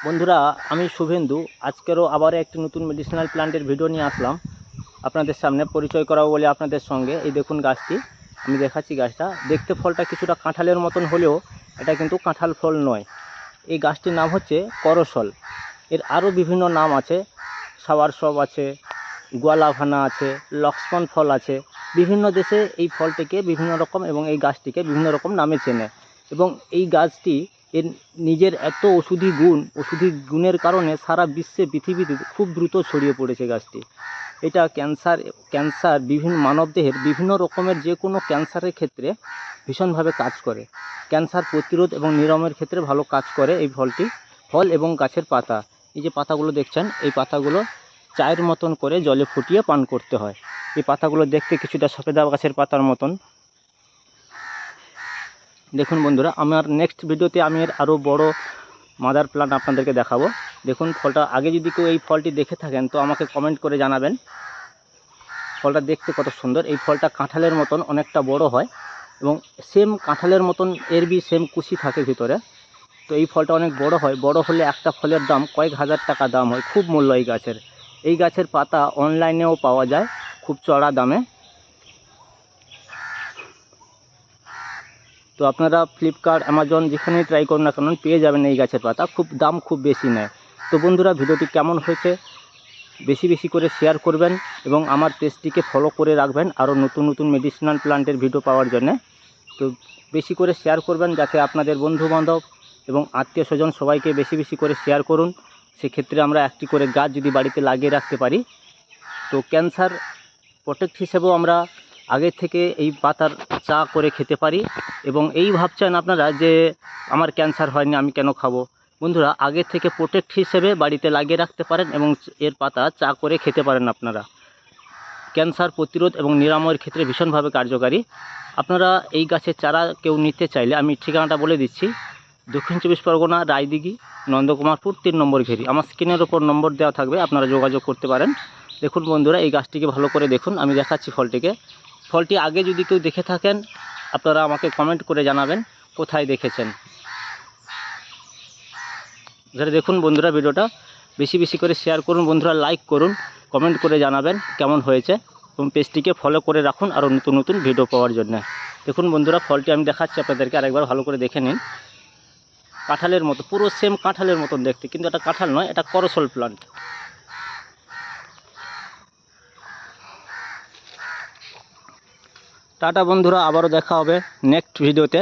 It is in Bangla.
বন্ধুরা, আমি শুভেন্দু আজকেরও আবার একটি নতুন মেডিসিনাল প্ল্যান্টের ভিডিও নিয়ে আসলাম আপনাদের সামনে পরিচয় করাবো বলে আপনাদের সঙ্গে। এই দেখুন গাছটি, আমি দেখাচ্ছি গাছটা। দেখতে ফলটা কিছুটা কাঁঠালের মতন হলেও এটা কিন্তু কাঁঠাল ফল নয়। এই গাছটির নাম হচ্ছে করসল। এর আরও বিভিন্ন নাম আছে, সাওয়ারসব আছে, গোয়ালাভানা আছে, লক্ষ্মণ ফল আছে। বিভিন্ন দেশে এই ফলটিকে বিভিন্ন রকম এবং এই গাছটিকে বিভিন্ন রকম নামে চেনে। এবং এই গাছটি এর নিজের এত ওষুধি গুণের কারণে সারা বিশ্বে পৃথিবীতে খুব দ্রুত ছড়িয়ে পড়েছে গাছটি। এটা ক্যান্সার বিভিন্ন মানবদেহের বিভিন্ন রকমের যে কোনো ক্যান্সারের ক্ষেত্রে ভীষণভাবে কাজ করে। ক্যান্সার প্রতিরোধ এবং নিরাময়ের ক্ষেত্রে ভালো কাজ করে এই ফল এবং গাছের পাতা। এই যে পাতাগুলো দেখছেন, এই পাতাগুলো চায়ের মতন করে জলে ফুটিয়ে পান করতে হয়। এই পাতাগুলো দেখতে কিছুটা সফেদা গাছের পাতার মতন। দেখুন বন্ধুরা, আমার নেক্সট ভিডিওতে আমি এর আরও বড় মাদার প্ল্যান্ট আপনাদেরকে দেখাবো। দেখুন ফলটা, আগে যদি কেউ এই ফলটি দেখে থাকেন তো আমাকে কমেন্ট করে জানাবেন ফলটা দেখতে কত সুন্দর। এই ফলটা কাঁঠালের মতন অনেকটা বড় হয় এবং সেম কাঁঠালের মতন এর সেম কুশি থাকে ভিতরে। তো এই ফলটা অনেক বড় হয়, বড় হলে একটা ফলের দাম কয়েক হাজার টাকা দাম হয়, খুব মূল্য এই গাছের পাতা অনলাইনেও পাওয়া যায় খুব চড়া দামে। তো আপনারা ফ্লিপকার্ট, অ্যামাজন যেখানেই ট্রাই করুন না কেন পেয়ে যাবেন এই গাছের পাতা, দাম খুব বেশি নেয়। তো বন্ধুরা, ভিডিওটি কেমন হয়েছে বেশি বেশি করে শেয়ার করবেন এবং আমার পেজটিকে ফলো করে রাখবেন আরও নতুন নতুন মেডিসিনাল প্ল্যান্টের ভিডিও পাওয়ার জন্যে। তো বেশি করে শেয়ার করবেন যাতে আপনাদের বন্ধুবান্ধব এবং আত্মীয় স্বজন সবাইকে বেশি বেশি করে শেয়ার করুন। সেক্ষেত্রে আমরা একটি করে গাছ যদি বাড়িতে লাগিয়ে রাখতে পারি তো ক্যান্সার প্রোটেক্ট হিসেবেও আমরা আগে থেকে এই পাতার চা করে খেতে পারি। এবং এই ভাবছেন আপনারা যে আমার ক্যান্সার হয়নি, আমি কেন খাবো? বন্ধুরা, আগে থেকে প্রোটেক্ট হিসেবে বাড়িতে লাগিয়ে রাখতে পারেন এবং এর পাতা চা করে খেতে পারেন আপনারা। ক্যান্সার প্রতিরোধ এবং নিরাময়ের ক্ষেত্রে ভীষণভাবে কার্যকারী। আপনারা এই গাছের চারা কেউ নিতে চাইলে আমি ঠিকানাটা বলে দিচ্ছি। দক্ষিণ চব্বিশ পরগনা, রায়দিঘি, নন্দকুমারপুর 3 নম্বর ঘেরি। আমার স্ক্রিনের ওপর নম্বর দেওয়া থাকবে, আপনারা যোগাযোগ করতে পারেন। দেখুন বন্ধুরা, এই গাছটিকে ভালো করে দেখুন, আমি দেখাচ্ছি ফলটি আগে যদি কেউ দেখে থাকেন আপনারা আমাকে কমেন্ট করে জানাবেন কোথায় দেখেছেন। যারা দেখুন বন্ধুরা, ভিডিওটা বেশি বেশি করে শেয়ার করুন বন্ধুরা, লাইক করুন, কমেন্ট করে জানাবেন কেমন হয়েছে এবং পেজটিকে ফলো করে রাখুন আরও নতুন নতুন ভিডিও পাওয়ার জন্য। দেখুন বন্ধুরা, ফলটি আমি দেখাচ্ছি আপনাদেরকে, আরেকবার ভালো করে দেখে নিন। কাঁঠালের মতো, পুরো সেম কাঁঠালের মতন দেখতে, কিন্তু এটা কাঁঠাল নয়, এটা করসল প্লান্ট। টাটা বন্ধুরা, আবারও দেখা হবে নেক্সট ভিডিওতে।